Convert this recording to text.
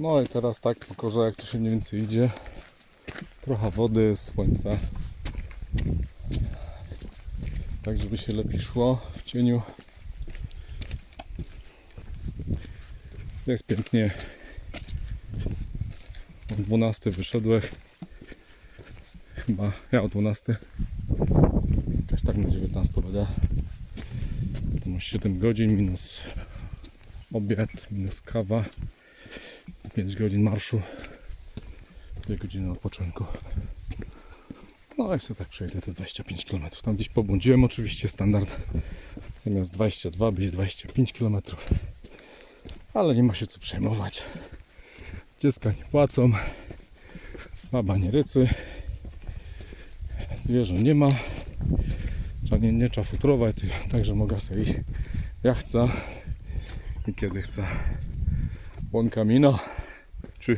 No i teraz tak po korze, jak tu się mniej więcej idzie. Trochę wody, słońca. Tak, żeby się lepiej szło w cieniu. Jest pięknie. O 12 wyszedłem. Chyba ja o 12. Coś tak na 19 będę. To masz 7 godzin minus obiad, minus kawa. 5 godzin marszu. 2 godziny odpoczynku. No i sobie tak przejdę te 25 km. Tam gdzieś pobłądziłem oczywiście, standard. Zamiast 22 będzie 25 km. Ale nie ma się co przejmować. Dziecka nie płacą. Baba nie rycy. Zwierząt nie ma. Nie trzeba futrować. Także mogę sobie iść jak chcę i kiedy chcę. Buon camino. Czy